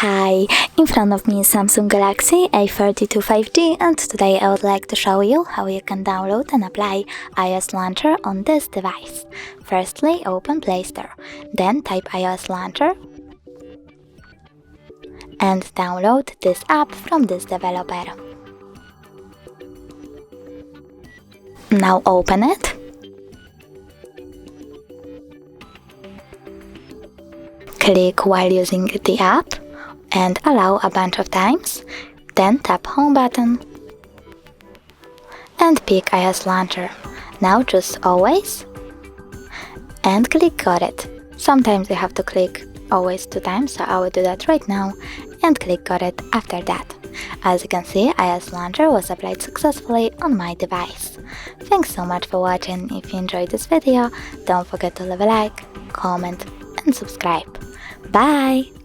Hi, in front of me is Samsung Galaxy A32 5G, and today I would like to show you how you can download and apply iOS Launcher on this device. Firstly, open Play Store, then type iOS Launcher and download this app from this developer. Now open it. Click while using the app and allow a bunch of times, then tap Home button and pick iOS Launcher. Now choose Always and click Got It. Sometimes you have to click Always 2 times, so I will do that right now and click Got It after that. As you can see, iOS Launcher was applied successfully on my device. Thanks so much for watching. If you enjoyed this video, don't forget to leave a like, comment and subscribe. Bye!